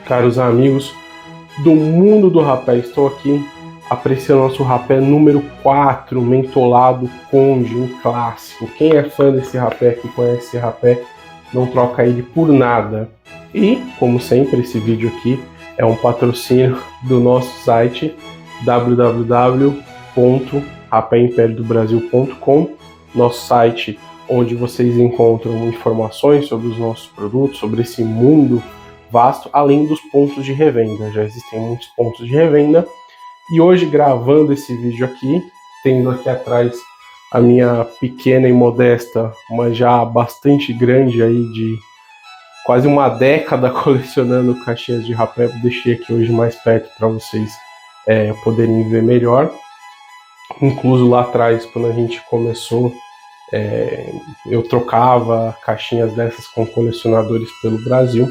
Caros amigos do mundo do rapé, estou aqui apreciando nosso rapé número 4, mentolado Conde, um clássico. Quem é fã desse rapé, que conhece esse rapé, não troca ele por nada. E, como sempre, esse vídeo aqui é um patrocínio do nosso site www.rapéimperiodobrasil.com, nosso site onde vocês encontram informações sobre os nossos produtos, sobre esse mundo vasto, além dos pontos de revenda. Já existem muitos pontos de revenda. E hoje, gravando esse vídeo aqui, tendo aqui atrás a minha pequena e modesta, mas já bastante grande aí, de quase uma década colecionando caixinhas de rapé, deixei aqui hoje mais perto para vocês poderem ver melhor. Incluso lá atrás, quando a gente começou, eu trocava caixinhas dessas com colecionadores pelo Brasil.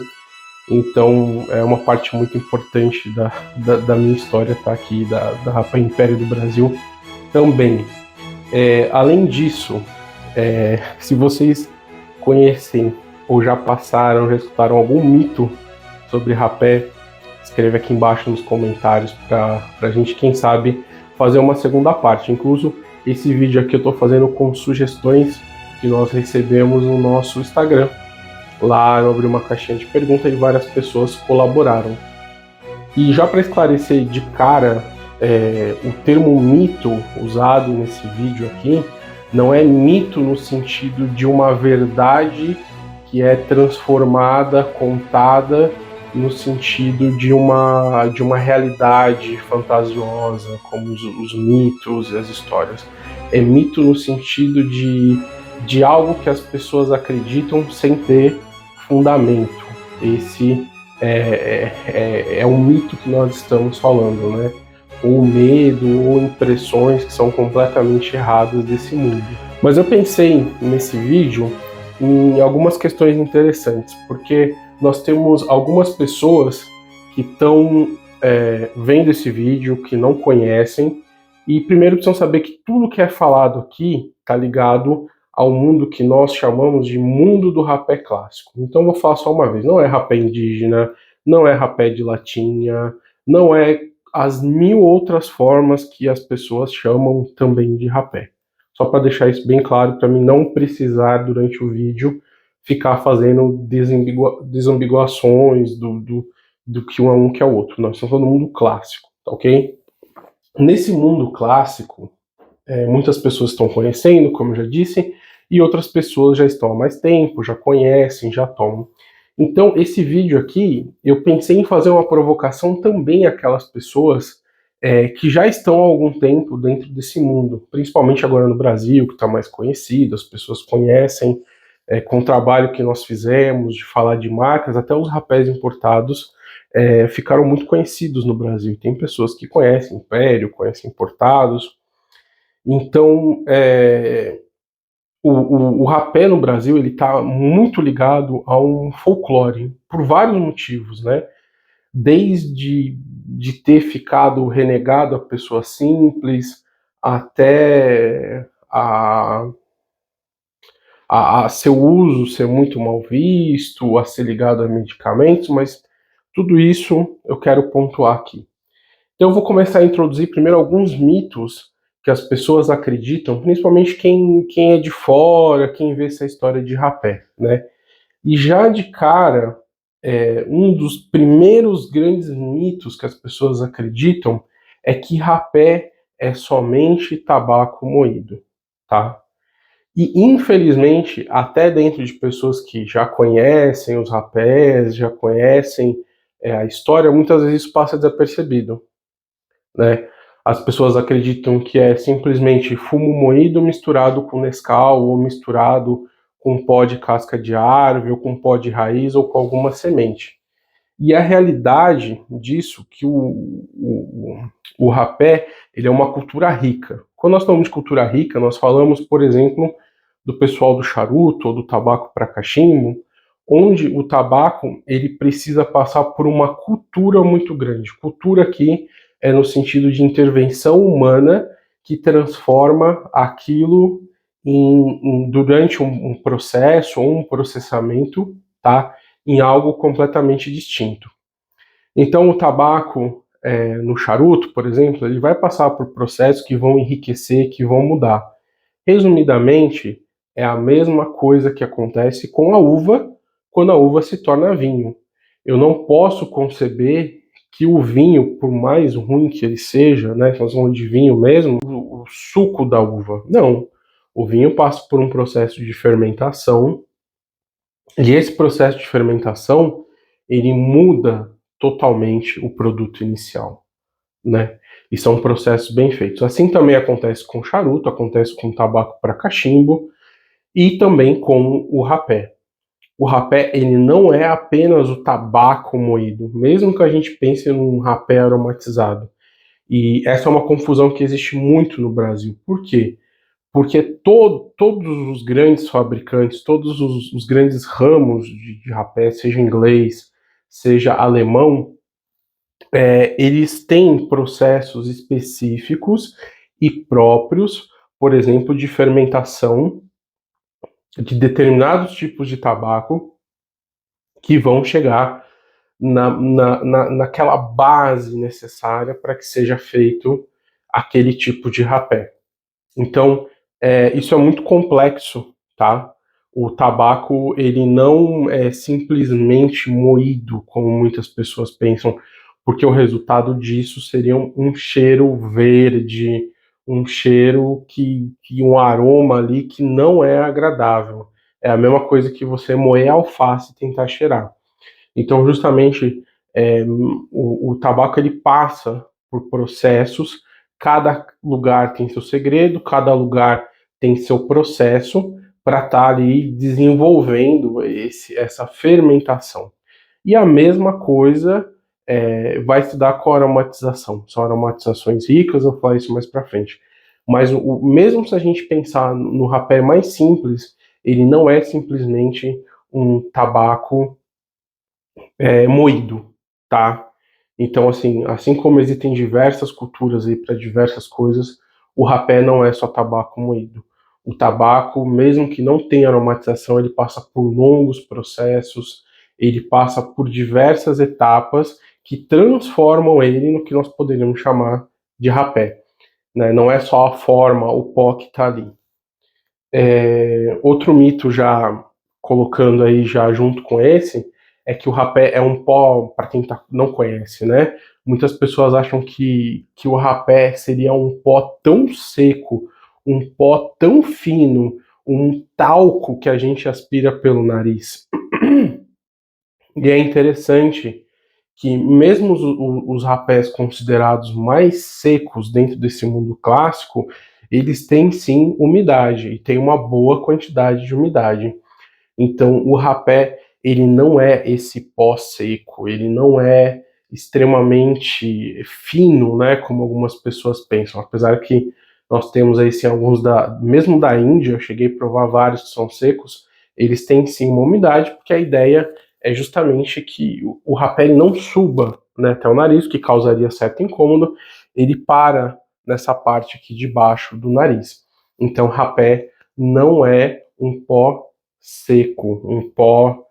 Então é uma parte muito importante da minha história, tá aqui, da Rapé Império do Brasil também. Além disso, se vocês conhecem ou já passaram, já escutaram algum mito sobre rapé, escreve aqui embaixo nos comentários para a gente, quem sabe, fazer uma segunda parte. Incluso esse vídeo aqui eu estou fazendo com sugestões que nós recebemos no nosso Instagram. Lá eu abri uma caixinha de perguntas e várias pessoas colaboraram. E já para esclarecer de cara, o termo mito usado nesse vídeo aqui não é mito no sentido de uma verdade que é transformada, contada no sentido de uma realidade fantasiosa, como os mitos e as histórias. É mito no sentido de algo que as pessoas acreditam sem ter fundamento. Esse é um mito que nós estamos falando, né? Ou medo, ou impressões que são completamente erradas desse mundo. Mas eu pensei nesse vídeo em algumas questões interessantes, porque nós temos algumas pessoas que estão vendo esse vídeo, que não conhecem, e primeiro precisam saber que tudo que é falado aqui está ligado ao mundo que nós chamamos de mundo do rapé clássico. Então vou falar só uma vez, não é rapé indígena, não é rapé de latinha, não é as 1000 outras formas que as pessoas chamam também de rapé. Só para deixar isso bem claro, para mim não precisar durante o vídeo ficar fazendo desambiguações do que um que é o outro. Nós estamos falando do mundo clássico, tá ok? Nesse mundo clássico, muitas pessoas estão conhecendo, como eu já disse, e outras pessoas já estão há mais tempo, já conhecem, já tomam. Então, esse vídeo aqui, eu pensei em fazer uma provocação também àquelas pessoas que já estão há algum tempo dentro desse mundo, principalmente agora no Brasil, que está mais conhecido, as pessoas conhecem, com o trabalho que nós fizemos, de falar de marcas, até os rapés importados ficaram muito conhecidos no Brasil. Tem pessoas que conhecem Império, conhecem importados. Então, o rapé no Brasil ele está muito ligado a um folclore, por vários motivos, né? Desde de ter ficado renegado a pessoa simples, até a seu uso ser muito mal visto, a ser ligado a medicamentos, mas tudo isso eu quero pontuar aqui. Então eu vou começar a introduzir primeiro alguns mitos que as pessoas acreditam, principalmente quem é de fora, quem vê essa história de rapé, né? E já de cara, um dos primeiros grandes mitos que as pessoas acreditam é que rapé é somente tabaco moído, tá? E infelizmente, até dentro de pessoas que já conhecem os rapés, já conhecem a história, muitas vezes isso passa desapercebido, né? As pessoas acreditam que é simplesmente fumo moído misturado com Nescau, ou misturado com pó de casca de árvore, ou com pó de raiz, ou com alguma semente. E a realidade disso, que o rapé, ele é uma cultura rica. Quando nós falamos de cultura rica, nós falamos, por exemplo, do pessoal do charuto, ou do tabaco para cachimbo, onde o tabaco, ele precisa passar por uma cultura muito grande. Cultura aqui no sentido de intervenção humana que transforma aquilo durante um processo ou um processamento, tá? Em algo completamente distinto. Então, o tabaco no charuto, por exemplo, ele vai passar por processos que vão enriquecer, que vão mudar. Resumidamente, é a mesma coisa que acontece com a uva quando a uva se torna vinho. Eu não posso conceber que o vinho, por mais ruim que ele seja, né, nós falamos de vinho mesmo, o suco da uva. Não. O vinho passa por um processo de fermentação, e esse processo de fermentação, ele muda totalmente o produto inicial, né? E são processos bem feitos. Assim também acontece com charuto, acontece com tabaco para cachimbo e também com o rapé. O rapé, ele não é apenas o tabaco moído, mesmo que a gente pense num rapé aromatizado. E essa é uma confusão que existe muito no Brasil. Por quê? Porque todos os grandes fabricantes, todos os grandes ramos de rapé, seja inglês, seja alemão, eles têm processos específicos e próprios, por exemplo, de fermentação de determinados tipos de tabaco que vão chegar naquela base necessária para que seja feito aquele tipo de rapé. Então, isso é muito complexo, tá? O tabaco, ele não é simplesmente moído, como muitas pessoas pensam, porque o resultado disso seria um cheiro verde, um cheiro que um aroma ali que não é agradável. É a mesma coisa que você moer alface e tentar cheirar. Então, justamente, o tabaco ele passa por processos, cada lugar tem seu segredo, cada lugar tem seu processo para estar ali desenvolvendo essa fermentação. E a mesma coisa vai se dar com a aromatização. São aromatizações ricas, eu vou falar isso mais para frente. Mas mesmo se a gente pensar no rapé mais simples, ele não é simplesmente um tabaco moído, tá? Então, assim como existem diversas culturas aí para diversas coisas, o rapé não é só tabaco moído. O tabaco, mesmo que não tenha aromatização, ele passa por longos processos, ele passa por diversas etapas que transformam ele no que nós poderíamos chamar de rapé, né? Não é só a forma, o pó que está ali. Outro mito já colocando aí já junto com esse é que o rapé é um pó, para quem não conhece, né? Muitas pessoas acham que o rapé seria um pó tão seco, um pó tão fino, um talco que a gente aspira pelo nariz. E é interessante que mesmo os rapés considerados mais secos dentro desse mundo clássico, eles têm sim umidade, e tem uma boa quantidade de umidade. Então o rapé, ele não é esse pó seco, ele não é extremamente fino, né, como algumas pessoas pensam, apesar que nós temos aí sim alguns mesmo da Índia, eu cheguei a provar vários que são secos, eles têm sim uma umidade, porque a ideia é justamente que o rapé não suba, né, até o nariz, que causaria certo incômodo, ele para nessa parte aqui de baixo do nariz. Então rapé não é um pó seco, um pó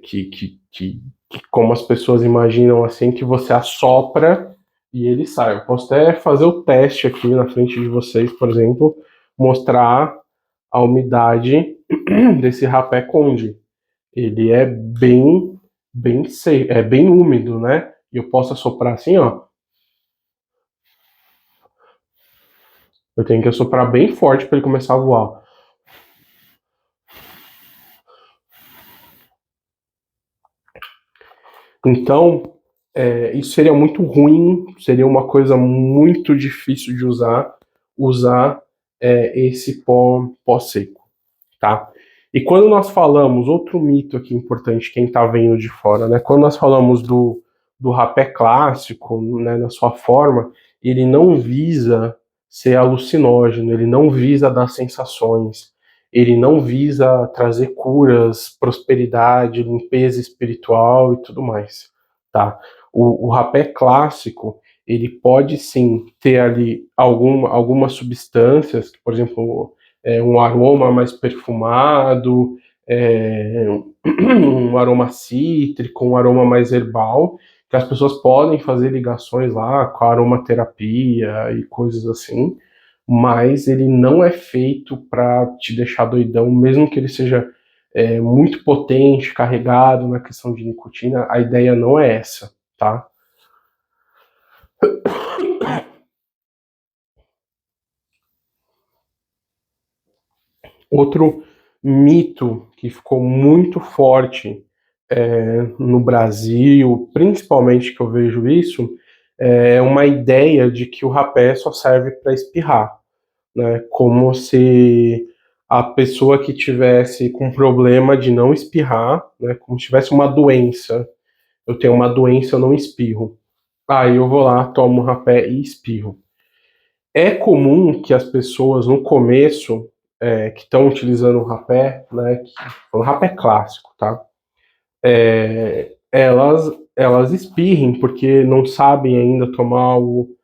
que, como as pessoas imaginam assim, que você assopra e ele sai. Eu posso até fazer o teste aqui na frente de vocês, por exemplo, mostrar a umidade desse rapé conde. Ele é bem seco, é bem úmido, né? E eu posso assoprar assim, ó. Eu tenho que assoprar bem forte para ele começar a voar. Então, isso seria muito ruim, seria uma coisa muito difícil de usar esse pó seco, tá? E quando nós falamos, outro mito aqui importante, quem está vendo de fora, né? Quando nós falamos do rapé clássico, né, na sua forma, ele não visa ser alucinógeno, ele não visa dar sensações, ele não visa trazer curas, prosperidade, limpeza espiritual e tudo mais, tá? O rapé clássico, ele pode sim ter ali algumas substâncias, que, por exemplo, um aroma mais perfumado, é, um aroma cítrico, um aroma mais herbal, que as pessoas podem fazer ligações lá com a aromaterapia e coisas assim, mas ele não é feito para te deixar doidão, mesmo que ele seja muito potente, carregado na questão de nicotina, a ideia não é essa, tá? Outro mito que ficou muito forte no Brasil, principalmente que eu vejo isso, é uma ideia de que o rapé só serve para espirrar, né? Como se a pessoa que tivesse com problema de não espirrar, né? Como se tivesse uma doença. Eu tenho uma doença, eu não espirro. Aí eu vou lá, tomo um rapé e espirro. É comum que as pessoas no começo que estão utilizando o rapé, né, o rapé clássico, tá? Elas espirrem porque não sabem ainda tomar o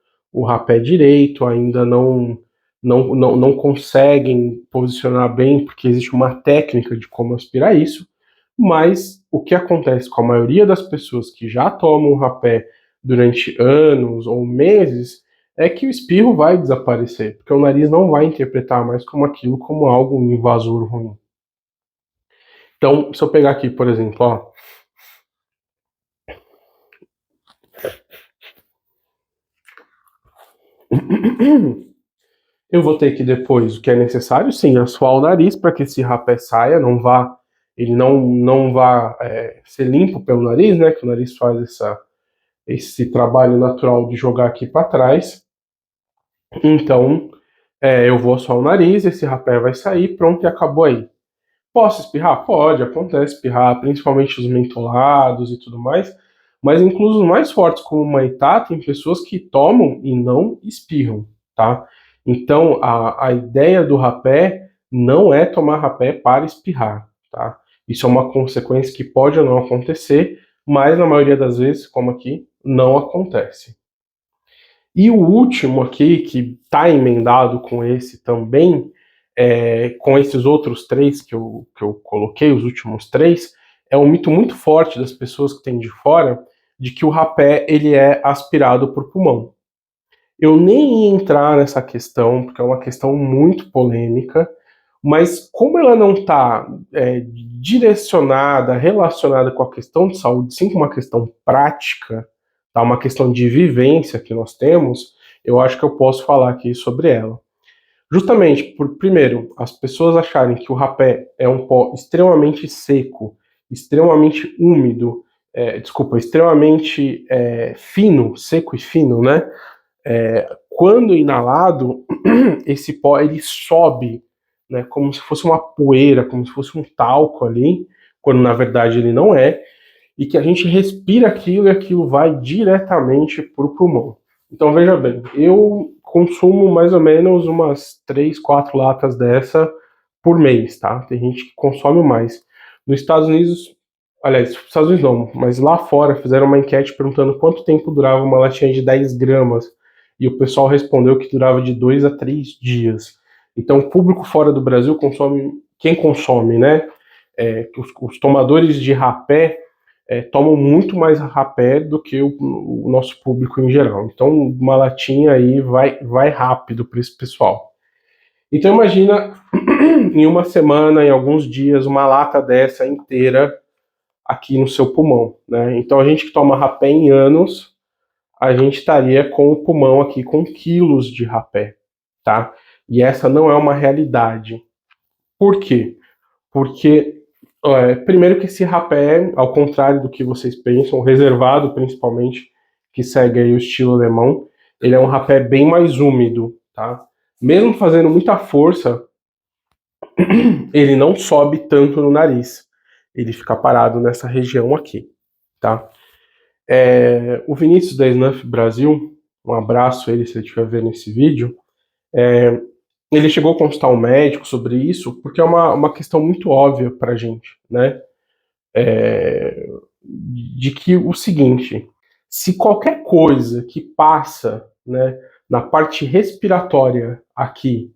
rapé direito, ainda não conseguem posicionar bem, porque existe uma técnica de como aspirar isso, mas o que acontece com a maioria das pessoas que já tomam rapé durante anos ou meses é que o espirro vai desaparecer, porque o nariz não vai interpretar mais como aquilo como algo invasor ruim. Então, se eu pegar aqui, por exemplo, ó, eu vou ter que depois, o que é necessário, sim, assoar o nariz para que esse rapé saia, ele não vá ser limpo pelo nariz, né? Que o nariz faz esse trabalho natural de jogar aqui para trás. Então, eu vou assoar o nariz, esse rapé vai sair, pronto e acabou aí. Posso espirrar? Pode, acontece espirrar, principalmente os mentolados e tudo mais. Mas incluso os mais fortes, como o Maitá, tem pessoas que tomam e não espirram, tá? Então, a ideia do rapé não é tomar rapé para espirrar, tá? Isso é uma consequência que pode ou não acontecer, mas na maioria das vezes, como aqui, não acontece. E o último aqui, que está emendado com esse também, com esses outros três que eu coloquei, os últimos três, é um mito muito forte das pessoas que têm de fora, de que o rapé ele é aspirado por pulmão. Eu nem ia entrar nessa questão, porque é uma questão muito polêmica, mas como ela não está direcionada, relacionada com a questão de saúde, sim com uma questão prática, tá? Uma questão de vivência que nós temos, eu acho que eu posso falar aqui sobre ela. Justamente por, primeiro, as pessoas acharem que o rapé é um pó extremamente seco, extremamente úmido, extremamente fino, seco e fino, né? Quando inalado, esse pó ele sobe, né, como se fosse uma poeira, como se fosse um talco ali, quando na verdade ele não é, e que a gente respira aquilo e aquilo vai diretamente para o pulmão. Então veja bem, eu consumo mais ou menos umas 3, 4 latas dessa por mês, tá? Tem gente que consome mais. Nos Estados Unidos, aliás, nos Estados Unidos não, mas lá fora fizeram uma enquete perguntando quanto tempo durava uma latinha de 10 gramas. E o pessoal respondeu que durava de 2 a 3 dias. Então, o público fora do Brasil consome, quem consome, né? Os tomadores de rapé tomam muito mais rapé do que o nosso público em geral. Então, uma latinha aí vai rápido para esse pessoal. Então, imagina em uma semana, em alguns dias, uma lata dessa inteira aqui no seu pulmão, né? Então, a gente que toma rapé em anos, a gente estaria com o pulmão aqui com quilos de rapé, tá? E essa não é uma realidade. Por quê? Porque, primeiro que esse rapé, ao contrário do que vocês pensam, reservado principalmente, que segue aí o estilo alemão, ele é um rapé bem mais úmido, tá? Mesmo fazendo muita força, ele não sobe tanto no nariz. Ele fica parado nessa região aqui, tá? O Vinícius da Snuff Brasil, um abraço a ele se ele estiver vendo esse vídeo, ele chegou a consultar um médico sobre isso, porque é uma questão muito óbvia para a gente, né? De que o seguinte, se qualquer coisa que passa, né, na parte respiratória aqui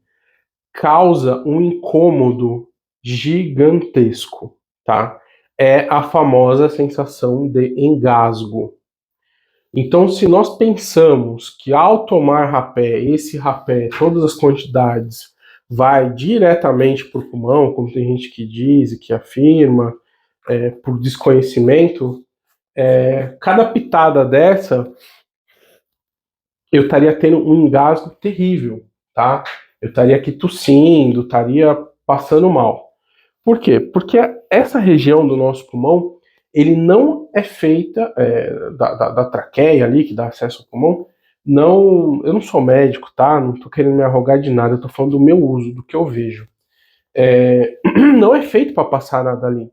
causa um incômodo gigantesco, tá? É a famosa sensação de engasgo. Então, se nós pensamos que ao tomar rapé, esse rapé, todas as quantidades, vai diretamente para o pulmão, como tem gente que diz e que afirma, por desconhecimento, cada pitada dessa, eu estaria tendo um engasgo terrível, tá? Eu estaria aqui tossindo, estaria passando mal. Por quê? Porque essa região do nosso pulmão, ele não é feita da traqueia ali, que dá acesso ao pulmão. Não, eu não sou médico, tá? Não tô querendo me arrogar de nada, eu tô falando do meu uso, do que eu vejo. Não é feito para passar nada ali.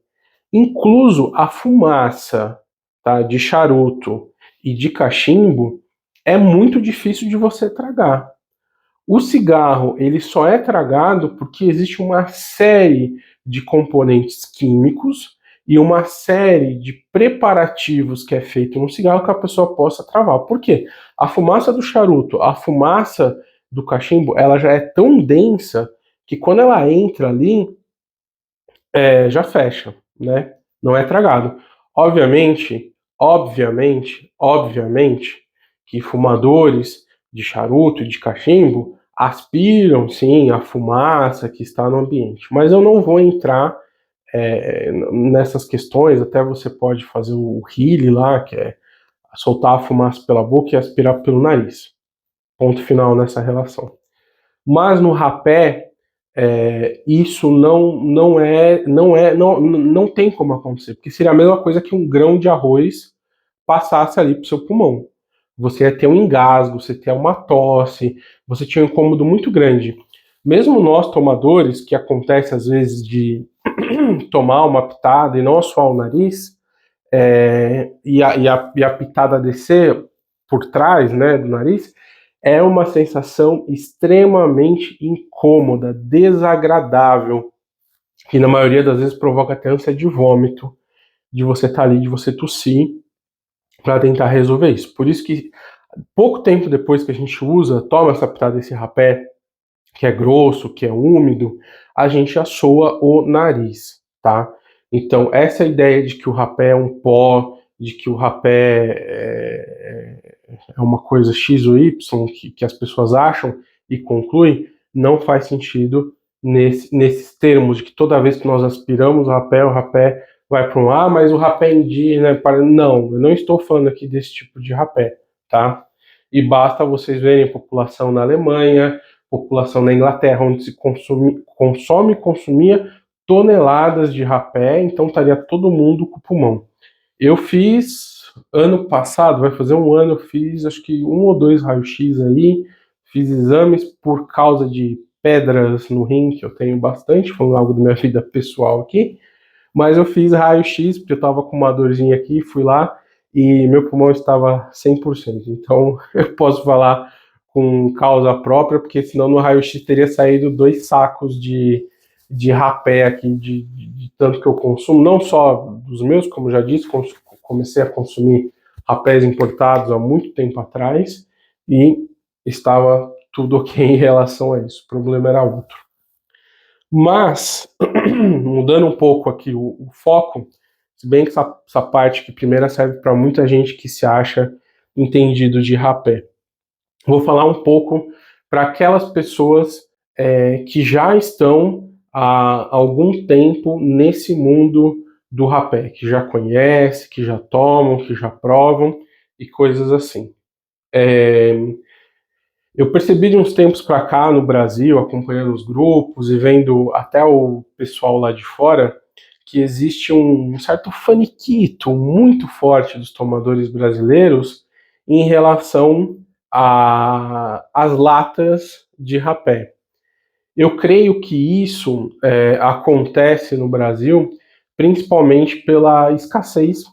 Incluso a fumaça, tá, de charuto e de cachimbo é muito difícil de você tragar. O cigarro, ele só é tragado porque existe uma série de componentes químicos e uma série de preparativos que é feito no cigarro que a pessoa possa travar. Por quê? A fumaça do charuto, a fumaça do cachimbo, ela já é tão densa que quando ela entra ali, já fecha, né? Não é tragado. Obviamente, que fumadores de charuto e de cachimbo aspiram, sim, a fumaça que está no ambiente. Mas eu não vou entrar nessas questões, até você pode fazer o Healy lá, que é soltar a fumaça pela boca e aspirar pelo nariz. Ponto final nessa relação. Mas no rapé, isso não tem como acontecer, porque seria a mesma coisa que um grão de arroz passasse ali para o seu pulmão. Você ia ter um engasgo, você ia ter uma tosse, você tinha um incômodo muito grande. Mesmo nós tomadores, que acontece às vezes de tomar uma pitada e não assoar o nariz, e a pitada descer por trás, né, do nariz, é uma sensação extremamente incômoda, desagradável, que na maioria das vezes provoca até ânsia de vômito, de você estar ali, de você tossir, para tentar resolver isso. Por isso que pouco tempo depois que a gente toma essa pitada desse rapé, que é grosso, que é úmido, a gente assoa o nariz, tá? Então, essa ideia de que o rapé é um pó, de que o rapé é uma coisa X ou Y que as pessoas acham e concluem, não faz sentido nesses termos de que toda vez que nós aspiramos o rapé vai para um mas o rapé indígena. Não, eu não estou falando aqui desse tipo de rapé, tá? E basta vocês verem a população na Alemanha, população na Inglaterra, onde se consumia toneladas de rapé, então estaria todo mundo com o pulmão. Eu fiz ano passado, vai fazer um ano, eu fiz acho que 1 ou 2 raios-x aí, fiz exames por causa de pedras no rim, que eu tenho bastante, falando algo da minha vida pessoal aqui, mas eu fiz raio-x, porque eu tava com uma dorzinha aqui, fui lá, e meu pulmão estava 100%, então eu posso falar com causa própria, porque senão no raio-x teria saído 2 sacos de rapé aqui, de tanto que eu consumo, não só dos meus, como já disse, comecei a consumir rapés importados há muito tempo atrás, e estava tudo ok em relação a isso, o problema era outro. Mas, mudando um pouco aqui o foco, se bem que essa parte que primeiro serve para muita gente que se acha entendido de rapé. Vou falar um pouco para aquelas pessoas que já estão há algum tempo nesse mundo do rapé, que já conhece, que já tomam, que já provam e coisas assim. Eu percebi de uns tempos para cá no Brasil, acompanhando os grupos e vendo até o pessoal lá de fora, que existe um certo faniquito muito forte dos tomadores brasileiros em relação às latas de rapé. Eu creio que isso acontece no Brasil principalmente pela escassez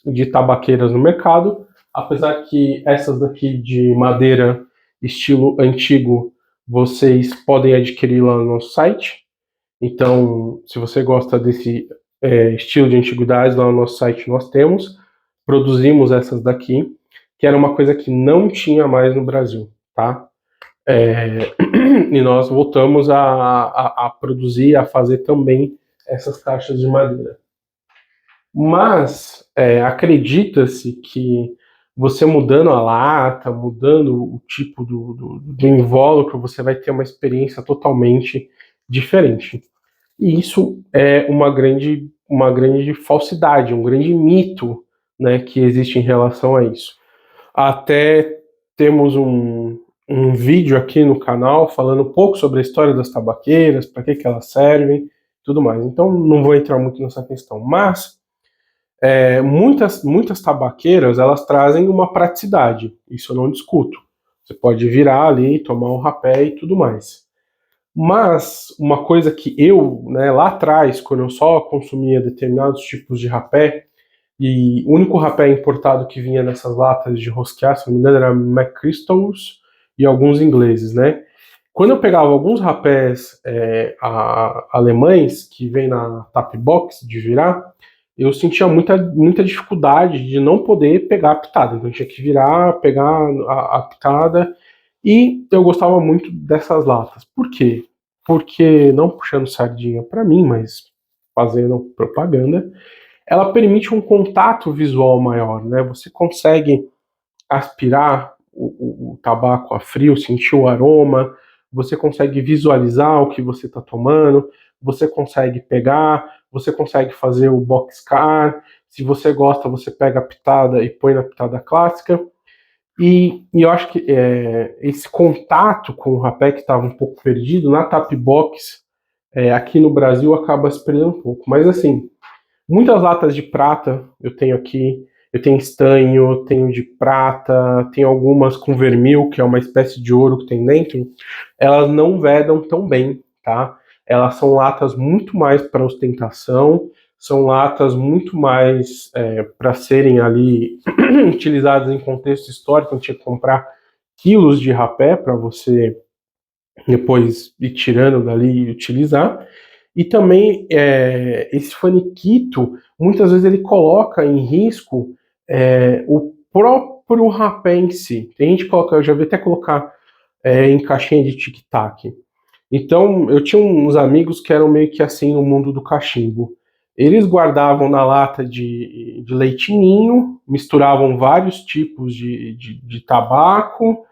de tabaqueiras no mercado, apesar que essas daqui de madeira estilo antigo vocês podem adquirir lá no nosso site. Então, se você gosta desse estilo de antiguidades, lá no nosso site nós produzimos essas daqui, que era uma coisa que não tinha mais no Brasil, tá? e nós voltamos a produzir, a fazer também essas caixas de madeira. Mas acredita-se que você mudando a lata, mudando o tipo do invólucro, você vai ter uma experiência totalmente diferente. E isso é uma grande falsidade, um grande mito, né, que existe em relação a isso. Até temos um vídeo aqui no canal falando um pouco sobre a história das tabaqueiras, para que elas servem, tudo mais. Então não vou entrar muito nessa questão, mas muitas tabaqueiras elas trazem uma praticidade, isso eu não discuto. Você pode virar ali, tomar um rapé e tudo mais. Mas uma coisa que eu, né, lá atrás, quando eu só consumia determinados tipos de rapé, e o único rapé importado que vinha nessas latas de rosquear, se não me engano, era McChrystals e alguns ingleses, né? Quando eu pegava alguns rapés alemães, que vem na tap box de virar, eu sentia muita dificuldade de não poder pegar a pitada. Então eu tinha que virar, pegar a pitada, e eu gostava muito dessas latas. Por quê? Porque, não puxando sardinha para mim, mas fazendo propaganda, ela permite um contato visual maior, né? Você consegue aspirar o tabaco a frio, sentir o aroma, você consegue visualizar o que você está tomando, você consegue pegar, você consegue fazer o boxcar, se você gosta, você pega a pitada e põe na pitada clássica, e eu acho que esse contato com o rapé que estava um pouco perdido, na Tap Box, aqui no Brasil acaba se perdendo um pouco, mas assim, muitas latas de prata eu tenho aqui, eu tenho estanho, tenho de prata, tenho algumas com vermil, que é uma espécie de ouro que tem dentro. Elas não vedam tão bem, tá? Elas são latas muito mais para ostentação, são latas muito mais para serem ali utilizadas em contexto histórico. Eu tinha que comprar quilos de rapé para você depois ir tirando dali e utilizar. E também esse faniquito, muitas vezes ele coloca em risco o próprio rapé em si. Tem gente que coloca, eu já vi até colocar em caixinha de tic-tac. Então, eu tinha uns amigos que eram meio que assim no mundo do cachimbo. Eles guardavam na lata de leite ninho, misturavam vários tipos de tabaco,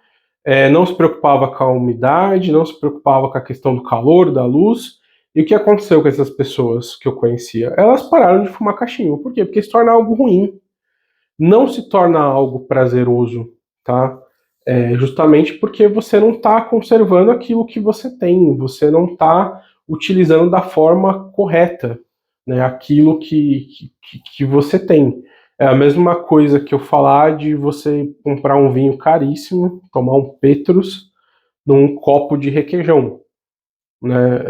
não se preocupava com a umidade, não se preocupava com a questão do calor, da luz. E o que aconteceu com essas pessoas que eu conhecia? Elas pararam de fumar cachimbo. Por quê? Porque se torna algo ruim. Não se torna algo prazeroso, tá? Justamente porque você não está conservando aquilo que você tem, você não está utilizando da forma correta, né, aquilo que você tem. É a mesma coisa que eu falar de você comprar um vinho caríssimo, tomar um Petrus num copo de requeijão, né?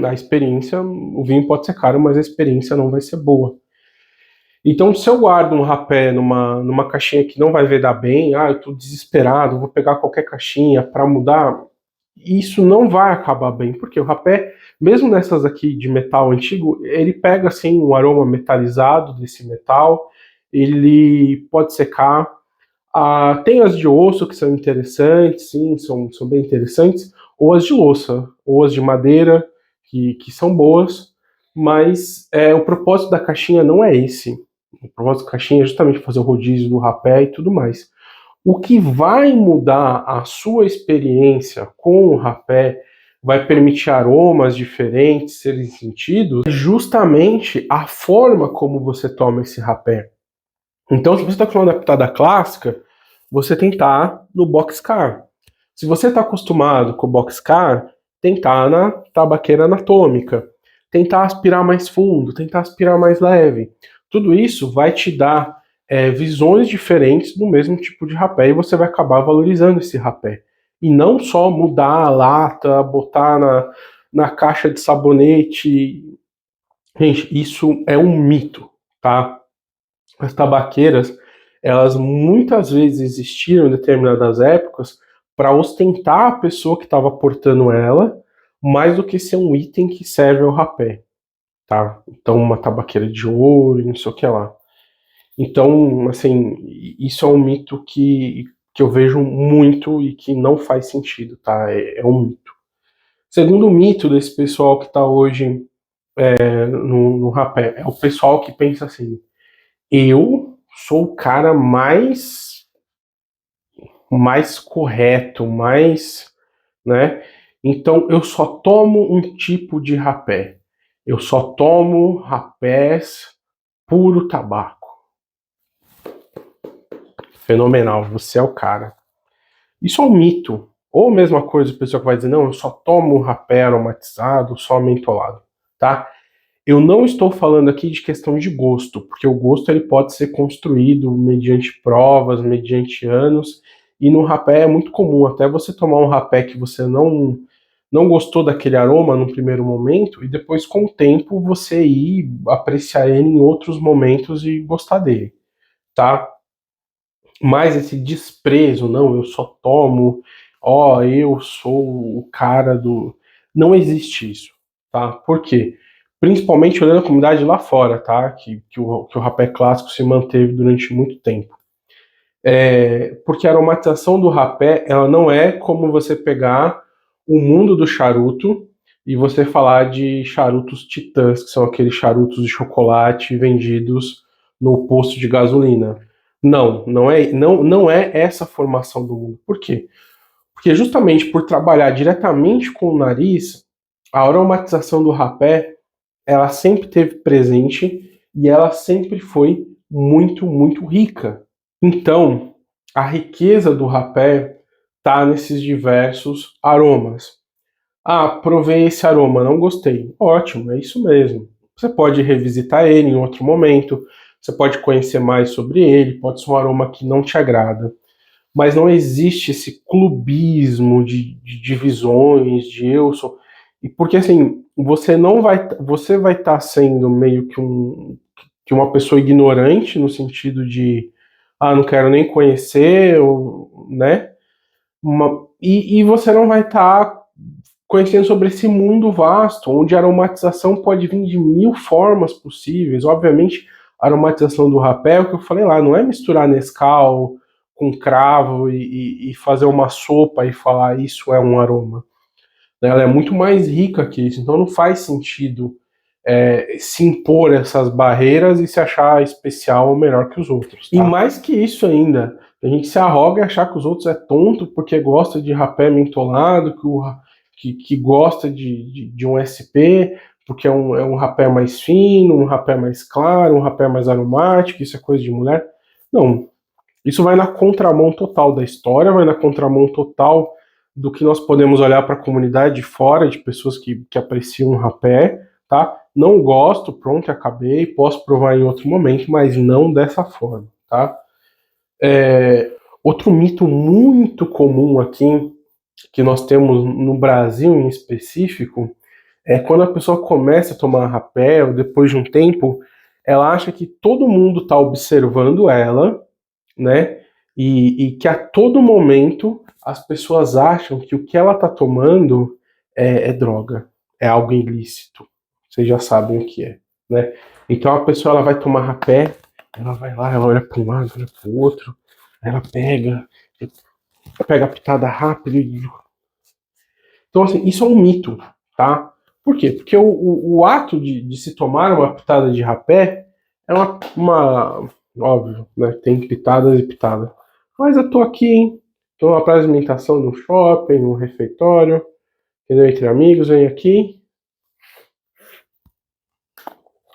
A experiência, o vinho pode ser caro, mas a experiência não vai ser boa. Então, se eu guardo um rapé numa caixinha que não vai vedar bem, eu estou desesperado, vou pegar qualquer caixinha para mudar, isso não vai acabar bem, porque o rapé, mesmo nessas aqui de metal antigo, ele pega assim um aroma metalizado desse metal, ele pode secar. Tem as de osso que são interessantes, sim, são bem interessantes, ou as de louça, ou as de madeira, que são boas, mas o propósito da caixinha não é esse. O propósito da caixinha é justamente fazer o rodízio do rapé e tudo mais. O que vai mudar a sua experiência com o rapé, vai permitir aromas diferentes serem sentidos, é justamente a forma como você toma esse rapé. Então, se você está acostumado a pitada clássica, você tem que estar no boxcar. Se você está acostumado com o boxcar, tentar na tabaqueira anatômica. Tentar aspirar mais fundo, tentar aspirar mais leve. Tudo isso vai te dar visões diferentes do mesmo tipo de rapé e você vai acabar valorizando esse rapé. E não só mudar a lata, botar na caixa de sabonete. Gente, isso é um mito, tá? As tabaqueiras, elas muitas vezes existiram em determinadas épocas para ostentar a pessoa que estava portando ela, mais do que ser um item que serve ao rapé, tá? Então, uma tabaqueira de ouro e não sei o que lá. Então, assim, isso é um mito que eu vejo muito e que não faz sentido, tá? É um mito. Segundo mito desse pessoal que está hoje no rapé, é o pessoal que pensa assim: eu sou o cara mais correto, né? Então eu só tomo um tipo de rapé. Eu só tomo rapés puro tabaco. Fenomenal, você é o cara. Isso é um mito. Ou a mesma coisa, o pessoal que vai dizer, não, eu só tomo rapé aromatizado, só mentolado, tá? Eu não estou falando aqui de questão de gosto, porque o gosto ele pode ser construído mediante provas, mediante anos, e no rapé é muito comum até você tomar um rapé que você não gostou daquele aroma no primeiro momento, e depois com o tempo você ir apreciar ele em outros momentos e gostar dele, tá? Mas esse desprezo, não, eu só tomo, ó, eu sou o cara do. Não existe isso, tá? Por quê? Principalmente olhando a comunidade lá fora, tá? Que o rapé clássico se manteve durante muito tempo. Porque a aromatização do rapé, ela não é como você pegar o mundo do charuto e você falar de charutos titãs, que são aqueles charutos de chocolate vendidos no posto de gasolina. Não é essa formação do mundo. Por quê? Porque justamente por trabalhar diretamente com o nariz, a aromatização do rapé, ela sempre teve presente e ela sempre foi muito, muito rica. Então, a riqueza do rapé está nesses diversos aromas. Ah, provei esse aroma, não gostei. Ótimo, é isso mesmo. Você pode revisitar ele em outro momento, você pode conhecer mais sobre ele, pode ser um aroma que não te agrada. Mas não existe esse clubismo de divisões, de eu sou. E porque assim, você vai estar sendo meio que uma pessoa ignorante no sentido de não quero nem conhecer, ou, né? E você não vai estar conhecendo sobre esse mundo vasto, onde a aromatização pode vir de mil formas possíveis. Obviamente, a aromatização do rapé, é o que eu falei lá, não é misturar Nescau com cravo e fazer uma sopa e falar isso é um aroma. Ela é muito mais rica que isso, então não faz sentido se impor essas barreiras e se achar especial ou melhor que os outros. Tá? E mais que isso ainda, a gente se arroga e achar que os outros é tonto porque gosta de rapé mentolado, que gosta de um SP, porque é um rapé mais fino, um rapé mais claro, um rapé mais aromático, isso é coisa de mulher. Não, isso vai na contramão total da história, vai na contramão total do que nós podemos olhar para a comunidade de fora, de pessoas que apreciam rapé, tá? Não gosto, pronto, acabei, posso provar em outro momento, mas não dessa forma, tá? Outro mito muito comum aqui, que nós temos no Brasil em específico, é quando a pessoa começa a tomar rapé, ou depois de um tempo, ela acha que todo mundo está observando ela, né? E que a todo momento as pessoas acham que o que ela está tomando é droga, é algo ilícito. Vocês já sabem o que é, né? Então a pessoa ela vai tomar rapé, ela vai lá, ela olha para um lado, olha para o outro, ela pega a pitada rápido. Então assim, isso é um mito, tá? Por quê? Porque o ato de se tomar uma pitada de rapé é óbvio, né? Tem pitadas e pitadas. Mas eu tô aqui, hein? Tô na praia de alimentação no shopping, no refeitório, entendeu? Entre amigos, vem aqui.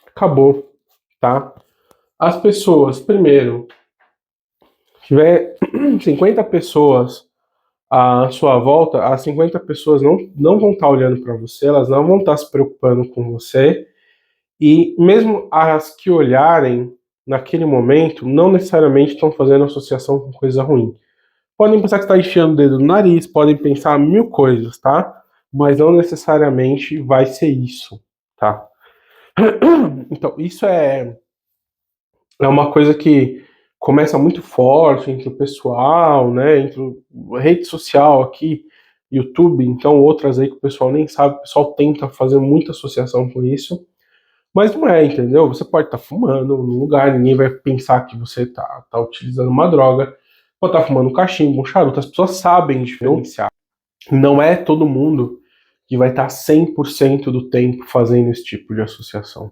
Acabou, tá? As pessoas, primeiro, tiver 50 pessoas à sua volta, as 50 pessoas não vão estar olhando para você, elas não vão estar se preocupando com você. E mesmo as que olharem naquele momento, não necessariamente estão fazendo associação com coisa ruim. Podem pensar que está enfiando o dedo no nariz, podem pensar mil coisas, tá? Mas não necessariamente vai ser isso, tá? Então, isso é uma coisa que começa muito forte entre o pessoal, né? Entre a rede social aqui, YouTube, então outras aí que o pessoal nem sabe, o pessoal tenta fazer muita associação com isso. Mas não é, entendeu? Você pode estar fumando no lugar, ninguém vai pensar que você tá utilizando uma droga, pode estar fumando um cachimbo, um charuto, as pessoas sabem diferenciar. Não é todo mundo que vai estar 100% do tempo fazendo esse tipo de associação.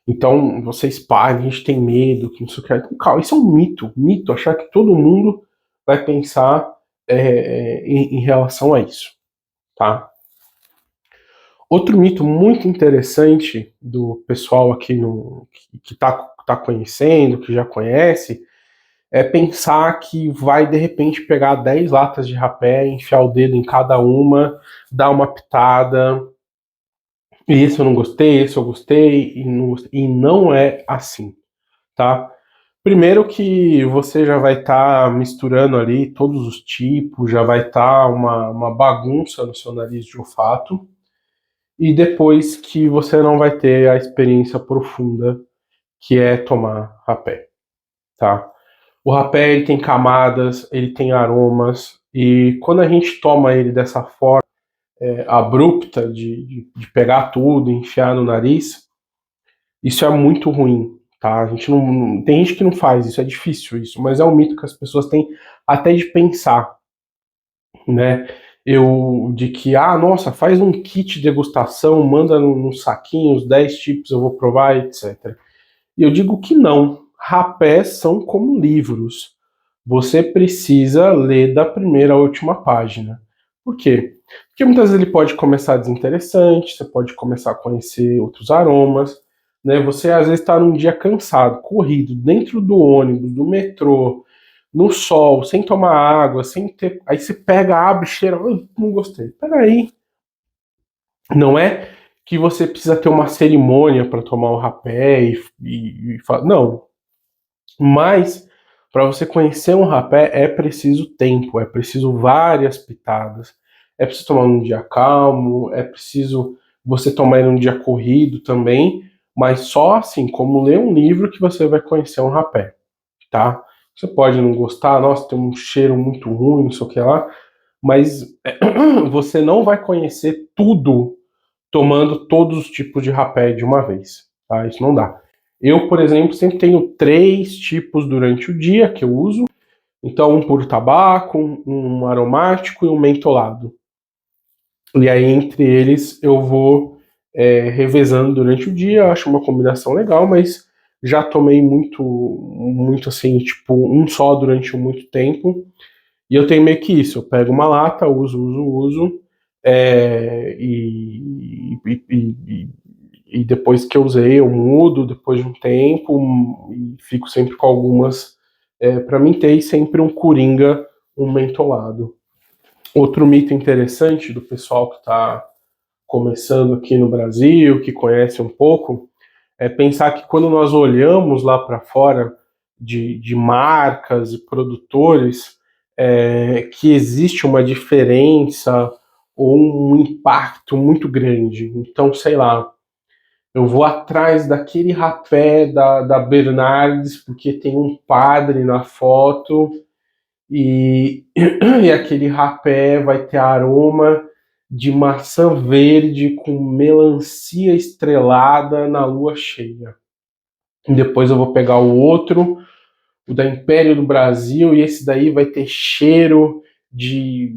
Então, vocês parem, a gente tem medo, que não sei o que. Então, calma, isso é um mito, achar que todo mundo vai pensar em relação a isso, tá? Outro mito muito interessante do pessoal aqui que tá conhecendo, que já conhece, é pensar que vai, de repente, pegar 10 latas de rapé, enfiar o dedo em cada uma, dar uma pitada, e esse eu não gostei, esse eu gostei, e não é assim, tá? Primeiro que você já vai estar misturando ali todos os tipos, já vai estar uma bagunça no seu nariz de olfato, e depois que você não vai ter a experiência profunda que é tomar rapé, tá? O rapé ele tem camadas, ele tem aromas, e quando a gente toma ele dessa forma abrupta de pegar tudo e enfiar no nariz, isso é muito ruim, tá? A gente não, tem gente que não faz isso, é difícil isso, mas é um mito que as pessoas têm até de pensar, né? De que, nossa, faz um kit de degustação, manda num saquinho os 10 tipos, eu vou provar, etc. E eu digo que não. Rapés são como livros. Você precisa ler da primeira à última página. Por quê? Porque muitas vezes ele pode começar desinteressante, você pode começar a conhecer outros aromas, né? Você às vezes está num dia cansado, corrido, dentro do ônibus, do metrô, no sol, sem tomar água, sem ter. Aí você pega, abre, cheira, não gostei. Peraí. Não é que você precisa ter uma cerimônia para tomar o rapé não. Mas para você conhecer um rapé é preciso tempo, é preciso várias pitadas. É preciso tomar num dia calmo, é preciso você tomar num dia corrido também, mas só assim, como ler um livro que você vai conhecer um rapé, tá? Você pode não gostar, nossa, tem um cheiro muito ruim, não sei o que lá, mas você não vai conhecer tudo tomando todos os tipos de rapé de uma vez, tá? Isso não dá. Eu, por exemplo, sempre tenho 3 tipos durante o dia que eu uso. Então, um puro tabaco, um aromático e um mentolado. E aí, entre eles, eu vou revezando durante o dia. Eu acho uma combinação legal, mas já tomei muito assim, tipo, um só durante muito tempo. E eu tenho meio que isso. Eu pego uma lata, uso. E depois que eu usei, eu mudo depois de um tempo e fico sempre com algumas para mim ter sempre um coringa, um mentolado. Outro mito interessante do pessoal que está começando aqui no Brasil, que conhece um pouco, é pensar que quando nós olhamos lá para fora de marcas e produtores, que existe uma diferença ou um impacto muito grande. Então, sei lá, eu vou atrás daquele rapé da Bernardes porque tem um padre na foto e aquele rapé vai ter aroma de maçã verde com melancia estrelada na lua cheia. E depois eu vou pegar o outro, o da Império do Brasil, e esse daí vai ter cheiro de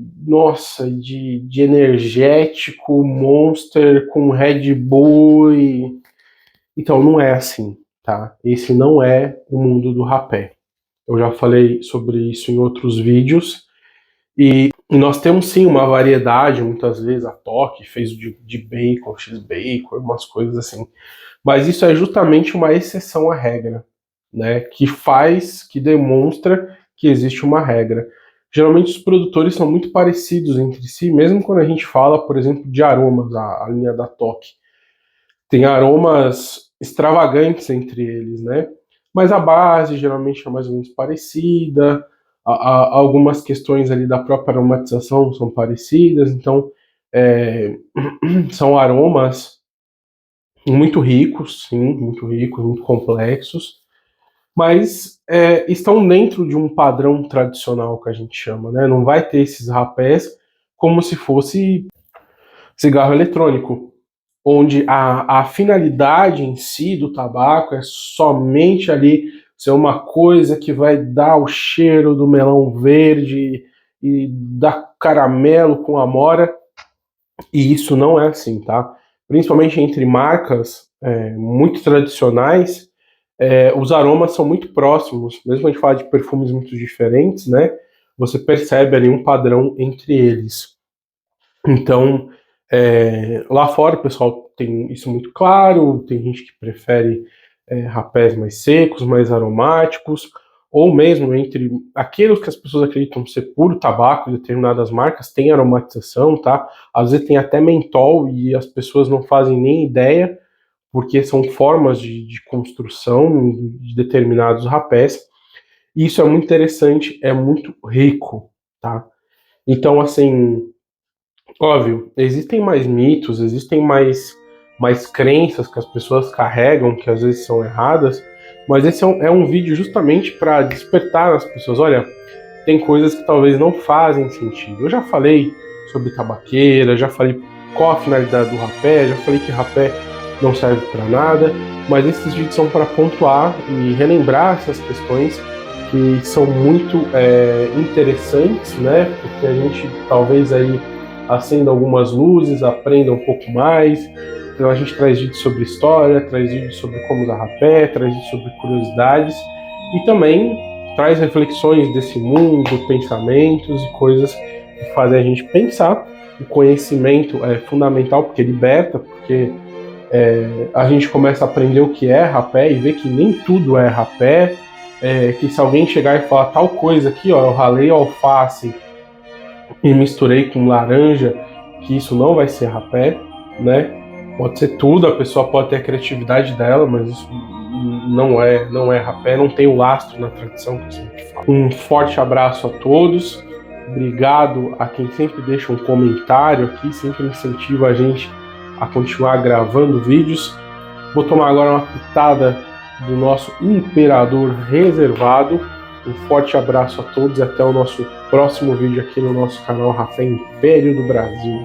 energético, Monster com Red Bull. Então não é assim, tá? Esse não é o mundo do rapé. Eu já falei sobre isso em outros vídeos. E nós temos sim uma variedade, muitas vezes a Toque fez de bacon, X-bacon, umas coisas assim. Mas isso é justamente uma exceção à regra, né? Que demonstra que existe uma regra. Geralmente os produtores são muito parecidos entre si, mesmo quando a gente fala, por exemplo, de aromas, a linha da Toque. Tem aromas extravagantes entre eles, né? Mas a base geralmente é mais ou menos parecida, algumas questões ali da própria aromatização são parecidas, então são aromas muito ricos, sim, muito ricos, muito complexos, mas estão dentro de um padrão tradicional que a gente chama, né? Não vai ter esses rapés como se fosse cigarro eletrônico, onde a finalidade em si do tabaco é somente ali ser uma coisa que vai dar o cheiro do melão verde e dar caramelo com amora. E isso não é assim, tá? Principalmente entre marcas muito tradicionais, os aromas são muito próximos, mesmo a gente falar de perfumes muito diferentes, né? Você percebe ali um padrão entre eles. Então, lá fora o pessoal tem isso muito claro, tem gente que prefere rapés mais secos, mais aromáticos, ou mesmo entre aqueles que as pessoas acreditam ser puro tabaco, determinadas marcas tem aromatização, tá? Às vezes tem até mentol e as pessoas não fazem nem ideia, porque são formas de construção de determinados rapés. E isso é muito interessante, é muito rico, tá? Então, assim, óbvio, existem mais mitos, existem mais crenças que as pessoas carregam, que às vezes são erradas, mas esse é um vídeo justamente para despertar as pessoas. Olha, tem coisas que talvez não fazem sentido. Eu já falei sobre tabaqueira, já falei qual a finalidade do rapé, já falei que rapé não serve para nada, mas esses vídeos são para pontuar e relembrar essas questões que são muito interessantes, né? Porque a gente talvez aí acenda algumas luzes, aprenda um pouco mais. Então a gente traz vídeos sobre história, traz vídeos sobre como usar rapé, traz vídeos sobre curiosidades e também traz reflexões desse mundo, pensamentos e coisas que fazem a gente pensar. O conhecimento é fundamental porque liberta, porque a gente começa a aprender o que é rapé e ver que nem tudo é rapé, que se alguém chegar e falar tal coisa aqui, ó, eu ralei alface e misturei com laranja, que isso não vai ser rapé, né? Pode ser tudo, a pessoa pode ter a criatividade dela, mas isso não é rapé, não tem o lastro na tradição que eu sempre falo. Um forte abraço a todos, obrigado a quem sempre deixa um comentário aqui, sempre incentiva a gente a continuar gravando vídeos. Vou tomar agora uma pitada do nosso imperador reservado. Um forte abraço a todos e até o nosso próximo vídeo aqui no nosso canal Rapé Império do Brasil.